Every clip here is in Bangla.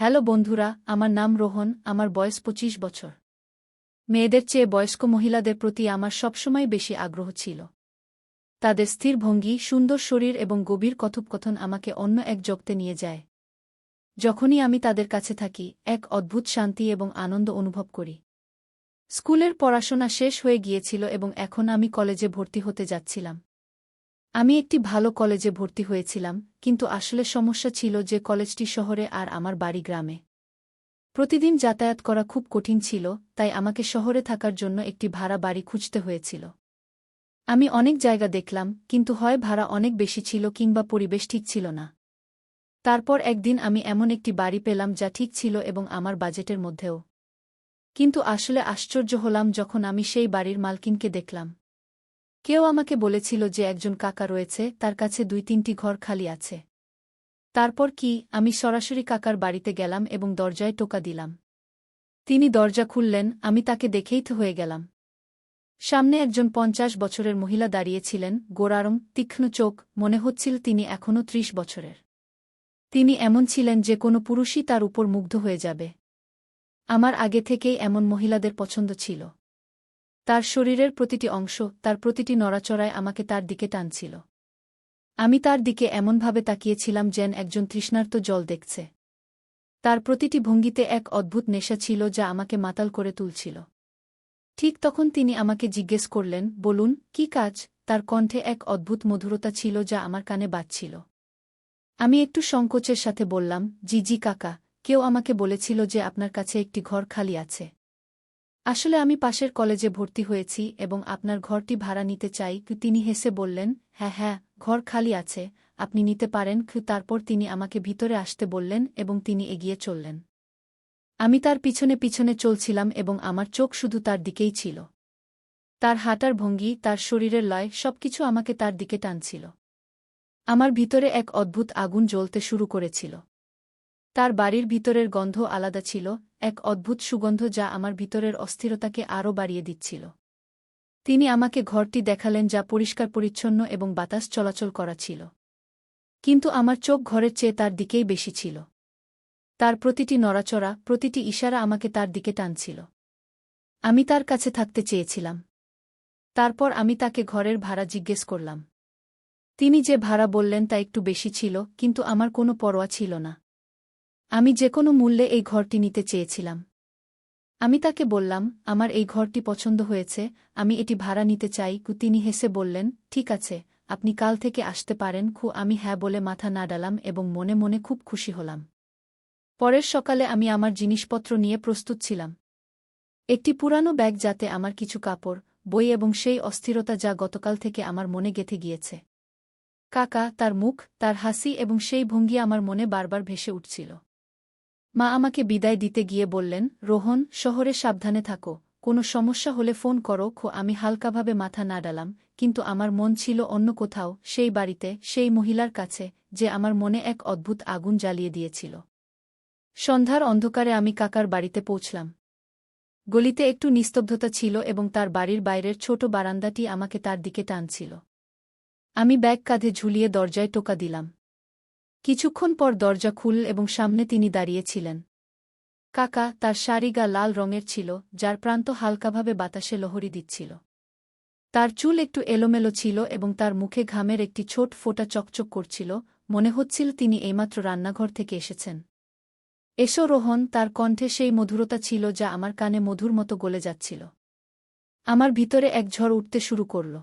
হ্যালো বন্ধুরা, আমার নাম রোহন, আমার বয়স ২৫ বছর। মেয়েদের চেয়ে বয়স্ক মহিলাদের প্রতি আমার সবসময় বেশি আগ্রহ ছিল। তাদের স্থির ভঙ্গি, সুন্দর শরীর এবং গভীর কথোপকথন আমাকে অন্য এক জগতে নিয়ে যায়। যখনই আমি তাদের কাছে থাকি, এক অদ্ভুত শান্তি এবং আনন্দ অনুভব করি। স্কুলের পড়াশোনা শেষ হয়ে গিয়েছিল এবং এখন আমি কলেজে ভর্তি হতে যাচ্ছিলাম। আমি একটি ভালো কলেজে ভর্তি হয়েছিলাম, কিন্তু আসলে সমস্যা ছিল যে কলেজটি শহরে আর আমার বাড়ি গ্রামে। প্রতিদিন যাতায়াত করা খুব কঠিন ছিল, তাই আমাকে শহরে থাকার জন্য একটি ভাড়া বাড়ি খুঁজতে হয়েছিল। আমি অনেক জায়গা দেখলাম, কিন্তু হয় ভাড়া অনেক বেশি ছিল কিংবা পরিবেশ ঠিক ছিল না। তারপর একদিন আমি এমন একটি বাড়ি পেলাম যা ঠিক ছিল এবং আমার বাজেটের মধ্যেও। কিন্তু আসলে আশ্চর্য হলাম যখন আমি সেই বাড়ির মালকিনকে দেখলাম। কেউ আমাকে বলেছিল যে একজন কাকা রয়েছে, তার কাছে ২-৩টি ঘর খালি আছে। তারপর কি, আমি সরাসরি কাকার বাড়িতে গেলাম এবং দরজায় টোকা দিলাম। তিনি দরজা খুললেন, আমি তাকে দেখেই তো হয়ে গেলাম। সামনে একজন ৫০ বছরের মহিলা দাঁড়িয়েছিলেন, গোঁড়ারং, তীক্ষ্ণ চোখ, মনে হচ্ছিল তিনি এখনও ৩০ বছরের। তিনি এমন ছিলেন যে কোনো পুরুষই তার উপর মুগ্ধ হয়ে যাবে। আমার আগে থেকেই এমন মহিলাদের পছন্দ ছিল। তার শরীরের প্রতিটি অংশ, তার প্রতিটি নড়াচড়ায় আমাকে তার দিকে টানছিল। আমি তার দিকে এমনভাবে তাকিয়েছিলাম যেন একজন তৃষ্ণার্ত জল দেখছে। তার প্রতিটি ভঙ্গিতে এক অদ্ভুত নেশা ছিল যা আমাকে মাতাল করে তুলছিল। ঠিক তখন তিনি আমাকে জিজ্ঞেস করলেন, বলুন, কি কাজ? তার কণ্ঠে এক অদ্ভুত মধুরতা ছিল যা আমার কানে বাজছিল। আমি একটু সংকোচের সাথে বললাম, জি জি কাকা, কেউ আমাকে বলেছিল যে আপনার কাছে একটি ঘর খালি আছে। আসলে আমি পাশের কলেজে ভর্তি হয়েছি এবং আপনার ঘরটি ভাড়া নিতে চাই। তিনি হেসে বললেন, হ্যাঁ হ্যাঁ, ঘর খালি আছে, আপনি নিতে পারেন। তারপর তিনি আমাকে ভিতরে আসতে বললেন এবং তিনি এগিয়ে চললেন। আমি তার পিছনে পিছনে চলছিলাম এবং আমার চোখ শুধু তার দিকেই ছিল। তার হাঁটার ভঙ্গি, তার শরীরের লয়, সবকিছু আমাকে তার দিকে টানছিল। আমার ভিতরে এক অদ্ভুত আগুন জ্বলতে শুরু করেছিল। তার বাড়ির ভিতরের গন্ধ আলাদা ছিল, এক অদ্ভুত সুগন্ধ যা আমার ভিতরের অস্থিরতাকে আরও বাড়িয়ে দিচ্ছিল। তিনি আমাকে ঘরটি দেখালেন যা পরিষ্কার পরিচ্ছন্ন এবং বাতাস চলাচল করা ছিল। কিন্তু আমার চোখ ঘরের চেয়ে তার দিকেই বেশি ছিল। তার প্রতিটি নড়াচড়া, প্রতিটি ইশারা আমাকে তার দিকে টানছিল। আমি তার কাছে থাকতে চেয়েছিলাম। তারপর আমি তাকে ঘরের ভাড়া জিজ্ঞেস করলাম। তিনি যে ভাড়া বললেন তা একটু বেশি ছিল, কিন্তু আমার কোনো পরোয়া ছিল না। আমি যে কোনো মূল্যে এই ঘরটি নিতে চেয়েছিলাম। আমি তাকে বললাম, আমার এই ঘরটি পছন্দ হয়েছে, আমি এটি ভাড়া নিতে চাই। তিনি হেসে বললেন, ঠিক আছে, আপনি কাল থেকে আসতে পারেন। আমি হ্যাঁ বলে মাথা নাড়ালাম এবং মনে মনে খুব খুশি হলাম। পরের সকালে আমি আমার জিনিসপত্র নিয়ে প্রস্তুত ছিলাম। একটি পুরানো ব্যাগ, যাতে আমার কিছু কাপড়, বই এবং সেই অস্থিরতা যা গতকাল থেকে আমার মনে গেঁথে গিয়েছে। কাকা, তার মুখ, তার হাসি এবং সেই ভঙ্গি আমার মনে বারবার ভেসে উঠছিল। মা আমাকে বিদায় দিতে গিয়ে বললেন, রোহন, শহরে সাবধানে থাকো, কোনো সমস্যা হলে ফোন করো। আমি হালকাভাবে মাথা নাড়ালাম, কিন্তু আমার মন ছিল অন্য কোথাও, সেই বাড়িতে, সেই মহিলার কাছে, যে আমার মনে এক অদ্ভুত আগুন জ্বালিয়ে দিয়েছিল। সন্ধ্যার অন্ধকারে আমি কাকার বাড়িতে পৌঁছলাম। গলিতে একটু নিস্তব্ধতা ছিল এবং তার বাড়ির বাইরের ছোট বারান্দাটি আমাকে তার দিকে টানছিল। আমি ব্যাগ কাঁধে ঝুলিয়ে দরজায় টোকা দিলাম। কিছুক্ষণ পর দরজা খুলল এবং সামনে তিনি দাঁড়িয়েছিলেন। কাকা, তার শাড়ি গা লাল রঙের ছিল, যার প্রান্ত হালকাভাবে বাতাসে লহরী দিচ্ছিল। তার চুল একটু এলোমেলো ছিল এবং তার মুখে ঘামের একটি ছোট ফোঁটা চকচক করছিল, মনে হচ্ছিল তিনি এইমাত্র রান্নাঘর থেকে এসেছেন। এসো রোহন, তার কণ্ঠে সেই মধুরতা ছিল যা আমার কানে মধুর মতো গলে যাচ্ছিল। আমার ভিতরে এক ঝড় উঠতে শুরু করল।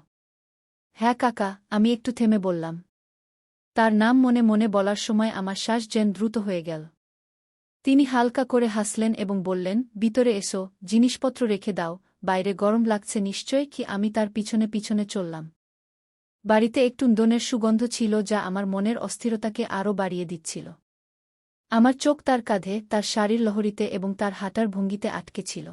হ্যাঁ কাকা, আমি একটু থেমে বললাম। তার নাম মনে মনে বলার সময় আমার শ্বাস যেন দ্রুত হয়ে গেল। তিনি হালকা করে হাসলেন এবং বললেন, ভিতরে এসো, জিনিসপত্র রেখে দাও, বাইরে গরম লাগছে নিশ্চয়। আমি তার পিছনে পিছনে চললাম। বাড়িতে একটু দনের সুগন্ধ ছিল যা আমার মনের অস্থিরতাকে আরও বাড়িয়ে দিচ্ছিল। আমার চোখ তার কাঁধে, তার শাড়ির লহরীতে এবং তার হাঁটার ভঙ্গিতে আটকে ছিল।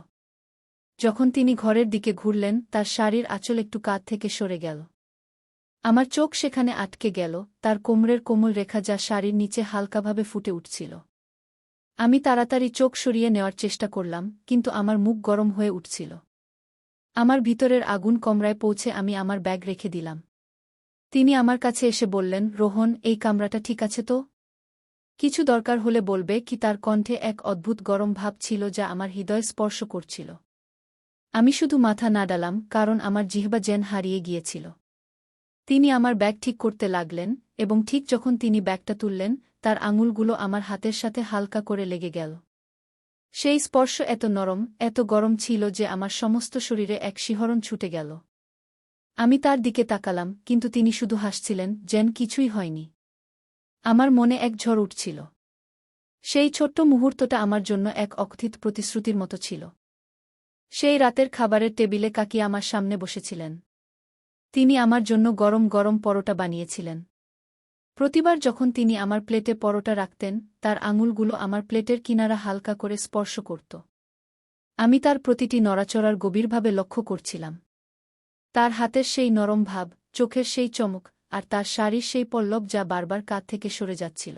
যখন তিনি ঘরের দিকে ঘুরলেন, তার শাড়ির আঁচল একটু কাঁধ থেকে সরে গেল। আমার চোখ সেখানে আটকে গেল, তার কোমরের কোমল রেখা যা শাড়ির নিচে হালকাভাবে ফুটে উঠছিল। আমি তাড়াতাড়ি চোখ সরিয়ে নেওয়ার চেষ্টা করলাম, কিন্তু আমার মুখ গরম হয়ে উঠছিল। আমার ভিতরের আগুন কমরায় পৌঁছে আমি আমার ব্যাগ রেখে দিলাম। তিনি আমার কাছে এসে বললেন, রোহন, এই কামরাটা ঠিক আছে তো? কিছু দরকার হলে বলবে কি তার কণ্ঠে এক অদ্ভুত গরম ভাব ছিল যা আমার হৃদয় স্পর্শ করছিল। আমি শুধু মাথা নাড়ালাম কারণ আমার জিহ্বা যেন হারিয়ে গিয়েছিল। তিনি আমার ব্যাগ ঠিক করতে লাগলেন এবং ঠিক যখন তিনি ব্যাগটা তুললেন তার আঙুলগুলো আমার হাতের সাথে হালকা করে লেগে গেল। সেই স্পর্শ এত নরম, এত গরম ছিল যে আমার সমস্ত শরীরে এক শিহরণ ছুটে গেল। আমি তার দিকে তাকালাম, কিন্তু তিনি শুধু হাসছিলেন, যেন কিছুই হয়নি। আমার মনে এক ঝড় উঠছিল। সেই ছোট্ট মুহূর্তটা আমার জন্য এক অকথিত প্রতিশ্রুতির মতো ছিল। সেই রাতের খাবারের টেবিলে কাকি আমার সামনে বসেছিলেন। তিনি আমার জন্য গরম গরম পরোটা বানিয়েছিলেন। প্রতিবার যখন তিনি আমার প্লেটে পরোটা রাখতেন, তার আঙুলগুলো আমার প্লেটের কিনারা হালকা করে স্পর্শ করত। আমি তার প্রতিটি নড়াচড়ার গভীরভাবে লক্ষ্য করছিলাম। তার হাতের সেই নরম ভাব, চোখের সেই চমক, আর তার শাড়ির সেই পল্লব যা বারবার কাঁধ থেকে সরে যাচ্ছিল।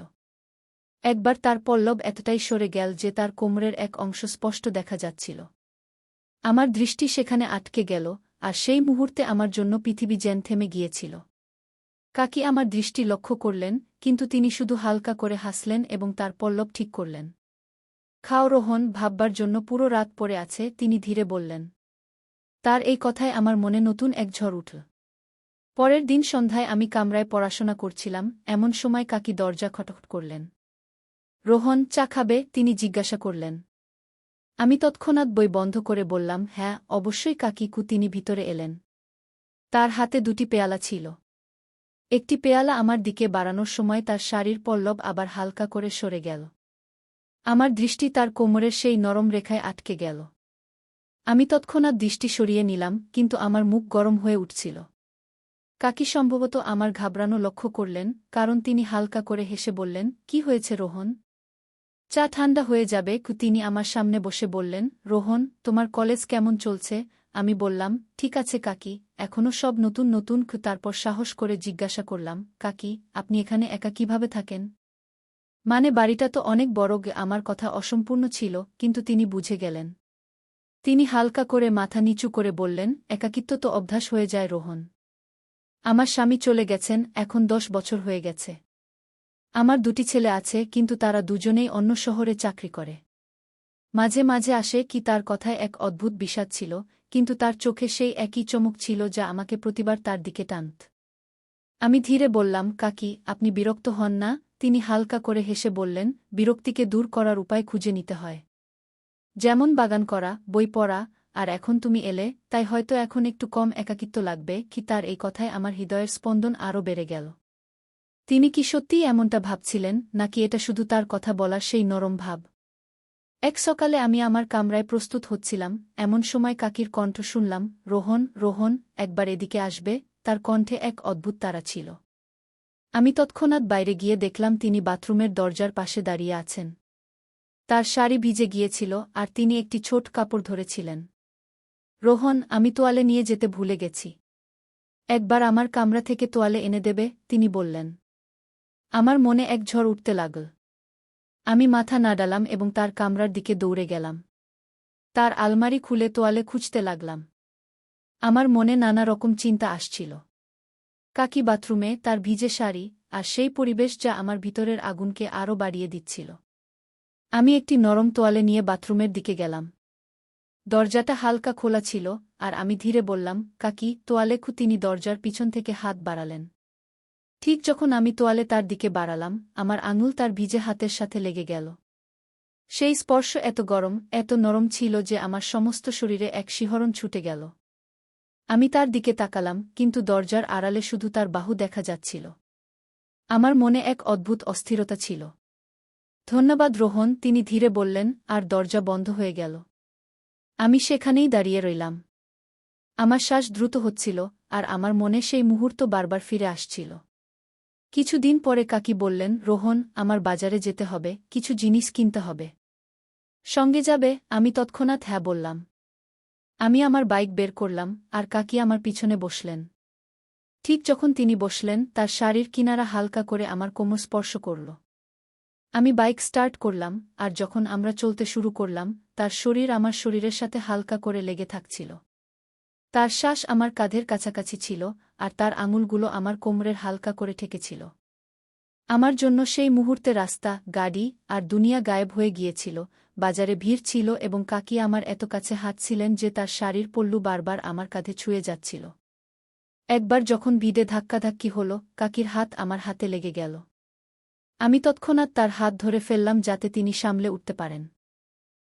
একবার তার পল্লব এতটাই সরে গেল যে তার কোমরের এক অংশ স্পষ্ট দেখা যাচ্ছিল। আমার দৃষ্টি সেখানে আটকে গেল, আর সেই মুহূর্তে আমার জন্য পৃথিবী যেন থেমে গিয়েছিল। কাকি আমার দৃষ্টি লক্ষ্য করলেন, কিন্তু তিনি শুধু হালকা করে হাসলেন এবং তার পল্লব ঠিক করলেন। খাও রোহন, ভাববার জন্য পুরো রাত পড়ে আছে, তিনি ধীরে বললেন। তার এই কথায় আমার মনে নতুন এক ঝড় উঠল। পরের দিন সন্ধ্যায় আমি কামরায় পড়াশোনা করছিলাম, এমন সময় কাকি দরজা খটখট করলেন। রোহন, চা খাবে? তিনি জিজ্ঞাসা করলেন। আমি তৎক্ষণাৎ বই বন্ধ করে বললাম, হ্যাঁ, অবশ্যই কাকিকু। তিনি ভিতরে এলেন। তার হাতে দুটি পেয়ালা ছিল। একটি পেয়ালা আমার দিকে বাড়ানোর সময় তার শাড়ির পল্লব আবার হালকা করে সরে গেল। আমার দৃষ্টি তার কোমরের সেই নরম রেখায় আটকে গেল। আমি তৎক্ষণাৎ দৃষ্টি সরিয়ে নিলাম, কিন্তু আমার মুখ গরম হয়ে উঠছিল। কাকি সম্ভবত আমার ঘাবড়ানো লক্ষ্য করলেন, কারণ তিনি হালকা করে হেসে বললেন, কি হয়েছে রোহন? চা ঠান্ডা হয়ে যাবে। তিনি আমার সামনে বসে বললেন, রোহন, তোমার কলেজ কেমন চলছে? আমি বললাম, ঠিক আছে কাকি, এখনও সব নতুন নতুন। তারপর সাহস করে জিজ্ঞাসা করলাম, কাকি, আপনি এখানে একা কিভাবে থাকেন? মানে বাড়িটা তো অনেক বড়। আমার কথা অসম্পূর্ণ ছিল, কিন্তু তিনি বুঝে গেলেন। তিনি হালকা করে মাথা নিচু করে বললেন, একাকিত্ব তো অভ্যাস হয়ে যায় রোহন। আমার স্বামী চলে গেছেন, এখন 10 বছর হয়ে গেছে। আমার দুটি ছেলে আছে, কিন্তু তারা দুজনেই অন্য শহরে চাকরি করে। মাঝে মাঝে আসে কি তার কথায় এক অদ্ভুত বিষাদ ছিল, কিন্তু তার চোখে সেই একই চমক ছিল যা আমাকে প্রতিবার তার দিকে টানত। আমি ধীরে বললাম, কাকি, আপনি বিরক্ত হন না? তিনি হালকা করে হেসে বললেন, বিরক্তিকে দূর করার উপায় খুঁজে নিতে হয়। যেমন বাগান করা, বই পড়া, আর এখন তুমি এলে, তাই হয়তো এখন একটু কম একাকিত্ব লাগবে। কি তার এই কথায় আমার হৃদয়ের স্পন্দন আরও বেড়ে গেল। তিনি কি সত্যিই এমনটা ভাবছিলেন, নাকি এটা শুধু তার কথা বলার সেই নরম ভাব? এক সকালে আমি আমার কামরায় প্রস্তুত হচ্ছিলাম, এমন সময় কাকির কণ্ঠ শুনলাম, রোহন, রোহন, একবার এদিকে আসবে। তার কণ্ঠে এক অদ্ভুত তাড়া ছিল। আমি তৎক্ষণাৎ বাইরে গিয়ে দেখলাম তিনি বাথরুমের দরজার পাশে দাঁড়িয়ে আছেন। তার শাড়ি ভিজে গিয়েছিল, আর তিনি একটি ছোট কাপড় ধরেছিলেন। রোহন, আমি তোয়ালে নিয়ে যেতে ভুলে গেছি। একবার আমার কামরা থেকে তোয়ালে এনে দেবে? তিনি বললেন। আমার মনে এক ঝড় উঠতে লাগল। আমি মাথা নাড়ালাম এবং তার কামরার দিকে দৌড়ে গেলাম। তার আলমারি খুলে তোয়ালে খুঁজতে লাগলাম। আমার মনে নানা রকম চিন্তা আসছিল। কাকি বাথরুমে, তার ভিজে শাড়ি, আর সেই পরিবেশ যা আমার ভিতরের আগুনকে আরও বাড়িয়ে দিচ্ছিল। আমি একটি নরম তোয়ালে নিয়ে বাথরুমের দিকে গেলাম। দরজাটা হালকা খোলা ছিল, আর আমি ধীরে বললাম, কাকি, তোয়ালে। তিনি দরজার পিছন থেকে হাত বাড়ালেন। ঠিক যখন আমি তোয়ালে তার দিকে বাড়ালাম, আমার আঙুল তার ভিজে হাতের সাথে লেগে গেল। সেই স্পর্শ এত গরম, এত নরম ছিল যে আমার সমস্ত শরীরে এক শিহরণ ছুটে গেল। আমি তার দিকে তাকালাম, কিন্তু দরজার আড়ালে শুধু তার বাহু দেখা যাচ্ছিল। আমার মনে এক অদ্ভুত অস্থিরতা ছিল। ধন্যবাদ রোহন, তিনি ধীরে বললেন, আর দরজা বন্ধ হয়ে গেল। আমি সেখানেই দাঁড়িয়ে রইলাম। আমার শ্বাস দ্রুত হচ্ছিল, আর আমার মনে সেই মুহূর্ত বারবার ফিরে আসছিল। কিছুদিন পরে কাকি বললেন, রোহন, আমার বাজারে যেতে হবে, কিছু জিনিস কিনতে হবে। সঙ্গে যাবে? আমি তৎক্ষণাৎ হ্যাঁ বললাম। আমি আমার বাইক বের করলাম, আর কাকি আমার পিছনে বসলেন। ঠিক যখন তিনি বসলেন, তার শাড়ির কিনারা হালকা করে আমার কোমর স্পর্শ করল। আমি বাইক স্টার্ট করলাম, আর যখন আমরা চলতে শুরু করলাম, তার শরীর আমার শরীরের সাথে হালকা করে লেগে থাকছিল। তার শ্বাস আমার কাঁধের কাছাকাছি ছিল, আর তার আঙুলগুলো আমার কোমরের হালকা করে ঠেকেছিল। আমার জন্য সেই মুহূর্তে রাস্তা, গাড়ি আর দুনিয়া গায়েব হয়ে গিয়েছিল। বাজারে ভিড় ছিল এবং কাকি আমার এত কাছে হাঁটছিলেন যে তার শাড়ির পল্লু বারবার আমার কাঁধে ছুঁয়ে যাচ্ছিল। একবার যখন ভিড়ে ধাক্কাধাক্কি হল, কাকির হাত আমার হাতে লেগে গেল। আমি তৎক্ষণাৎ তার হাত ধরে ফেললাম যাতে তিনি সামলে উঠতে পারেন।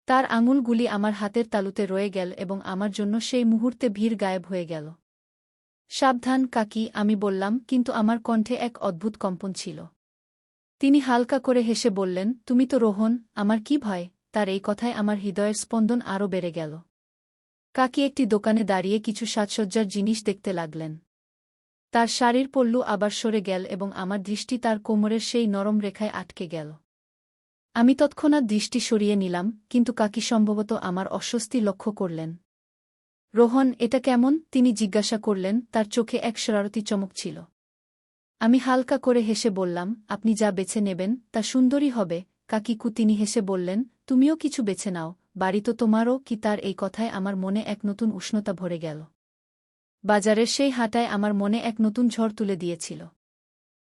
তার আঙুলগুলি আমার হাতের তালুতে রয়ে গেল এবং আমার জন্য সেই মুহূর্তে ভিড় গায়েব হয়ে গেল। সাবধান কাকি, আমি বললাম, কিন্তু আমার কণ্ঠে এক অদ্ভুত কম্পন ছিল। তিনি হালকা করে হেসে বললেন, তুমি তো রোহন, আমার কি ভয়? তার এই কথায় আমার হৃদয়ের স্পন্দন আরও বেড়ে গেল। কাকি একটি দোকানে দাঁড়িয়ে কিছু সাজসজ্জার জিনিস দেখতে লাগলেন। তার শাড়ির পল্লু আবার সরে গেল এবং আমার দৃষ্টি তার কোমরের সেই নরম রেখায় আটকে গেল। আমি তৎক্ষণাৎ দৃষ্টি সরিয়ে নিলাম, কিন্তু কাকি সম্ভবত আমার অস্বস্তি লক্ষ্য করলেন। রোহন, এটা কেমন? তিনি জিজ্ঞাসা করলেন, তার চোখে এক শরারতি চমক ছিল। আমি হালকা করে হেসে বললাম, আপনি যা বেছে নেবেন তা সুন্দরই হবে। কাকিকু তিনি হেসে বললেন, তুমিও কিছু বেছে নাও, বাড়ি তো তোমারও। কি তার এই কথায় আমার মনে এক নতুন উষ্ণতা ভরে গেল। বাজারের সেই হাঁটায় আমার মনে এক নতুন ঝড় তুলে দিয়েছিল।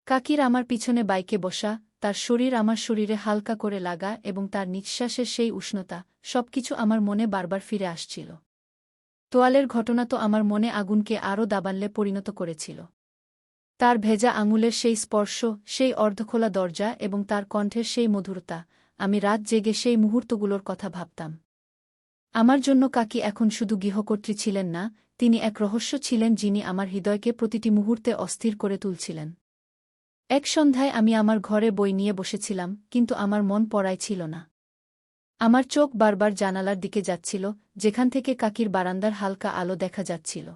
কাকির আমার পিছনে বাইকে বসা, তার শরীর আমার শরীরে হালকা করে লাগা এবং তার নিঃশ্বাসের সেই উষ্ণতা, সবকিছু আমার মনে বারবার ফিরে আসছিল। তোয়ালের ঘটনা তো আমার মনে আগুনকে আরও দাবানলে পরিণত করেছিল। তার ভেজা আঙুলের সেই স্পর্শ, সেই অর্ধখোলা দরজা এবং তার কণ্ঠের সেই মধুরতা, আমি রাত জেগে সেই মুহূর্তগুলোর কথা ভাবতাম। আমার জন্য কাকি এখন শুধু গৃহকর্ত্রী ছিলেন না, তিনি এক রহস্য ছিলেন যিনি আমার হৃদয়কে প্রতিটি মুহূর্তে অস্থির করে তুলছিলেন। এক সন্ধ্যায় আমি আমার ঘরে বই নিয়ে বসেছিলাম, কিন্তু আমার মন পড়ায় ছিল না। আমার চোখ বারবার জানালার দিকে যাচ্ছিল, যেখান থেকে কাকির বারান্দার হালকা আলো দেখা যাচ্ছিল।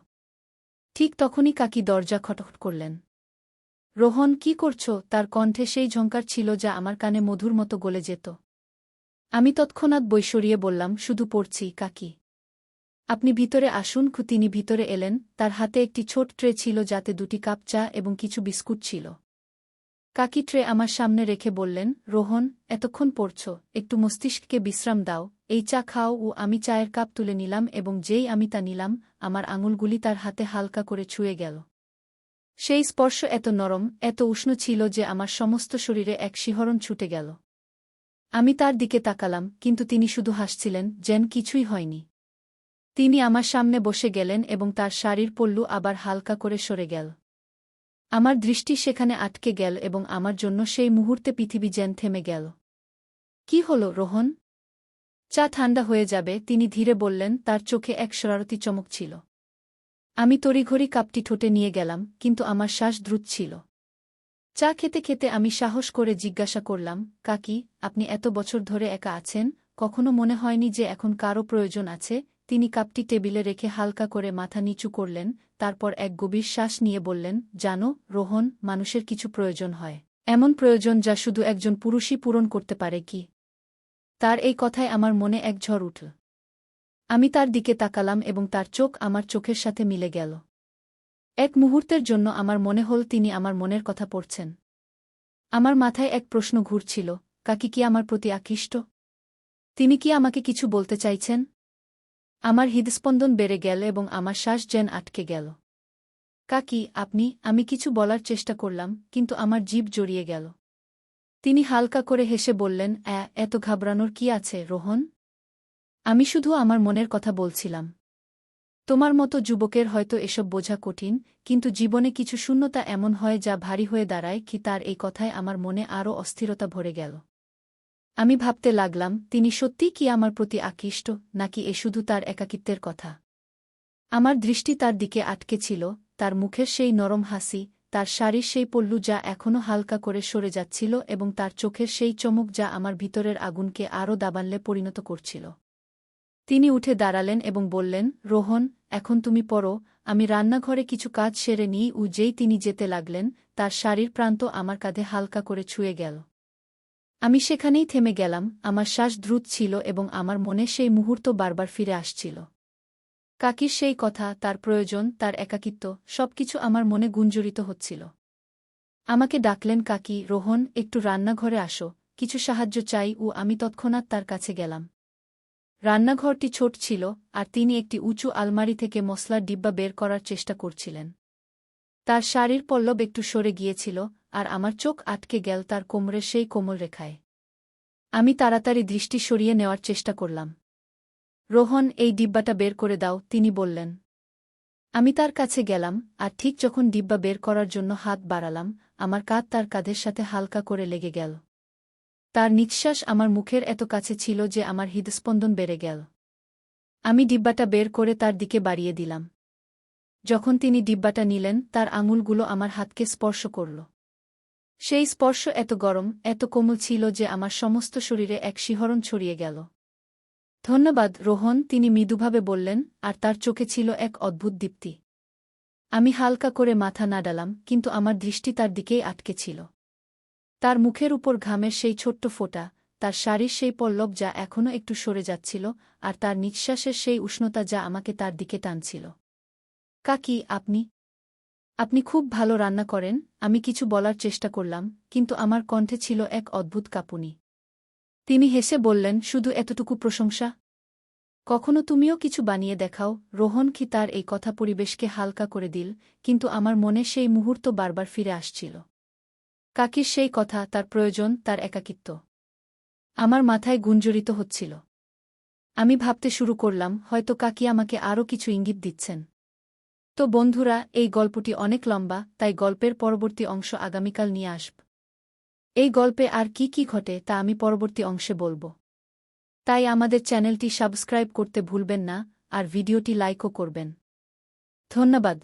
ঠিক তখনই কাকি দরজা খটখট করলেন। রোহন, কি করছ? তার কণ্ঠে সেই ঝংকার ছিল যা আমার কানে মধুর মতো গলে যেত। আমি তৎক্ষণাৎ বই সরিয়ে বললাম, শুধু পড়ছি কাকি। আপনি ভিতরে আসুন। তিনি ভিতরে এলেন, তার হাতে একটি ছোট ট্রে ছিল যাতে 2টি কাপ চা এবং কিছু বিস্কুট ছিল। কাকি ট্রে আমার সামনে রেখে বললেন, রোহন, এতক্ষণ পড়ছ, একটু মস্তিষ্ককে বিশ্রাম দাও, এই চা খাও। ও আমি চায়ের কাপ তুলে নিলাম এবং যেই আমি তা নিলাম, আমার আঙুলগুলি তার হাতে হালকা করে ছুঁয়ে গেল। সেই স্পর্শ এত নরম, এত উষ্ণ ছিল যে আমার সমস্ত শরীরে এক শিহরণ ছুটে গেল। আমি তার দিকে তাকালাম, কিন্তু তিনি শুধু হাসছিলেন, যেন কিছুই হয়নি। তিনি আমার সামনে বসে গেলেন এবং তার শাড়ির পল্লু আবার হালকা করে সরে গেল। আমার দৃষ্টি সেখানে আটকে গেল এবং আমার জন্য সেই মুহূর্তে পৃথিবী যেন থেমে গেল। কি হল রোহন? চা ঠান্ডা হয়ে যাবে, তিনি ধীরে বললেন, তার চোখে এক শরারতি চমক ছিল। আমি তড়িঘড়ি কাপটি ঠোঁটে নিয়ে গেলাম, কিন্তু আমার শ্বাস দ্রুত ছিল। চা খেতে খেতে আমি সাহস করে জিজ্ঞাসা করলাম, কাকি, আপনি এত বছর ধরে একা আছেন, কখনো মনে হয়নি যে এখন কারও প্রয়োজন আছে? তিনি কাপটি টেবিলে রেখে হালকা করে মাথা নিচু করলেন, তারপর এক গভীর শ্বাস নিয়ে বললেন, জানো রোহন, মানুষের কিছু প্রয়োজন হয়, এমন প্রয়োজন যা শুধু একজন পুরুষই পূরণ করতে পারে। কি? তার এই কথায় আমার মনে এক ঝড় উঠল। আমি তার দিকে তাকালাম এবং তার চোখ আমার চোখের সাথে মিলে গেল। এক মুহূর্তের জন্য আমার মনে হল তিনি আমার মনের কথা পড়ছেন। আমার মাথায় এক প্রশ্ন ঘুরছিল, কাকি কি আমার প্রতি আকৃষ্ট? তিনি কি আমাকে কিছু বলতে চাইছেন? আমার হৃদস্পন্দন বেড়ে গেল এবং আমার শ্বাস যেন আটকে গেল। কাকি, আপনি? আমি কিছু বলার চেষ্টা করলাম, কিন্তু আমার জিভ জড়িয়ে গেল। তিনি হালকা করে হেসে বললেন, এত ঘাবড়ানোর কি আছে রোহন? আমি শুধু আমার মনের কথা বলছিলাম। তোমার মতো যুবকের হয়তো এসব বোঝা কঠিন, কিন্তু জীবনে কিছু শূন্যতা এমন হয় যা ভারী হয়ে দাঁড়ায়। কি? তার এই কথায় আমার মনে আরও অস্থিরতা ভরে গেল। আমি ভাবতে লাগলাম, তিনি সত্যিই কি আমার প্রতি আকৃষ্ট, নাকি এ শুধু তার একাকিত্বের কথা? আমার দৃষ্টি তার দিকে আটকে ছিল, তার মুখের সেই নরম হাসি, তার শাড়ির সেই পল্লু যা এখনও হালকা করে সরে যাচ্ছিল এবং তার চোখের সেই চমক যা আমার ভিতরের আগুনকে আরও দাবানলে পরিণত করছিল। তিনি উঠে দাঁড়ালেন এবং বললেন, রোহন, এখন তুমি পড়ো, আমি রান্নাঘরে কিছু কাজ সেরে নিই। যেই তিনি যেতে লাগলেন, তার শাড়ির প্রান্ত আমার কাঁধে হালকা করে ছুঁয়ে গেল। আমি সেখানেই থেমে গেলাম, আমার শ্বাস দ্রুত ছিল এবং আমার মনে সেই মুহূর্ত বারবার ফিরে আসছিল। কাকির সেই কথা, তার প্রয়োজন, তার একাকিত্ব, সবকিছু আমার মনে গুঞ্জরিত হচ্ছিল। আমাকে ডাকলেন, কাকি, রোহন, একটু রান্নাঘরে আসো, কিছু সাহায্য চাই। আমি তৎক্ষণাৎ তার কাছে গেলাম। রান্নাঘরটি ছোট ছিল, আর তিনি একটি উঁচু আলমারি থেকে মশলার ডিব্বা বের করার চেষ্টা করছিলেন। তার শাড়ির পল্লব একটু সরে গিয়েছিল, আর আমার চোখ আটকে গেল তার কোমরের সেই কোমল রেখায়। আমি তাড়াতাড়ি দৃষ্টি সরিয়ে নেওয়ার চেষ্টা করলাম। রোহন, এই ডিব্বাটা বের করে দাও, তিনি বললেন। আমি তার কাছে গেলাম, আর ঠিক যখন ডিব্বা বের করার জন্য হাত বাড়ালাম, আমার কাঁধ তার কাঁধের সাথে হালকা করে লেগে গেল। তার নিঃশ্বাস আমার মুখের এত কাছে ছিল যে আমার হৃদস্পন্দন বেড়ে গেল। আমি ডিব্বাটা বের করে তার দিকে বাড়িয়ে দিলাম। যখন তিনি ডিব্বাটা নিলেন, তার আঙুলগুলো আমার হাতকে স্পর্শ করল। সেই স্পর্শ এত গরম, এত কোমল ছিল যে আমার সমস্ত শরীরে এক শিহরণ ছড়িয়ে গেল। ধন্যবাদ, রোহন, তিনি মৃদুভাবে বললেন, আর তার চোখে ছিল এক অদ্ভুত দীপ্তি। আমি হালকা করে মাথা নাড়ালাম, কিন্তু আমার দৃষ্টি তার দিকেই আটকে ছিল। তার মুখের উপর ঘামের সেই ছোট্ট ফোঁটা, তার শাড়ির সেই পল্লব যা এখনও একটু সরে যাচ্ছিল, আর তার নিঃশ্বাসের সেই উষ্ণতা যা আমাকে তার দিকে টানছিল। কাকি, আপনি খুব ভালো রান্না করেন, আমি কিছু বলার চেষ্টা করলাম, কিন্তু আমার কণ্ঠে ছিল এক অদ্ভুত কাঁপুনি। তিনি হেসে বললেন, শুধু এতটুকু প্রশংসা? কখনো তুমিও কিছু বানিয়ে দেখাও। রোহন কি তার এই কথা পরিবেশকে হালকা করে দিল, কিন্তু আমার মনে সেই মুহূর্ত বারবার ফিরে আসছিল। কাকির সেই কথা, তার প্রয়োজন, তার একাকিত্ব। আমার মাথায় গুঞ্জরিত হচ্ছিল। আমি ভাবতে শুরু করলাম, হয়তো কাকি আমাকে আরও কিছু ইঙ্গিত দিচ্ছেন। তো বন্ধুরা, এই গল্পটি অনেক লম্বা, তাই গল্পের পরবর্তী অংশ আগামীকাল নিয়ে আসব। এই গল্পে আর কি কি ঘটে তা আমি পরবর্তী অংশে বলব। তাই আমাদের চ্যানেলটি সাবস্ক্রাইব করতে ভুলবেন না, আর ভিডিওটি লাইকও করবেন। ধন্যবাদ।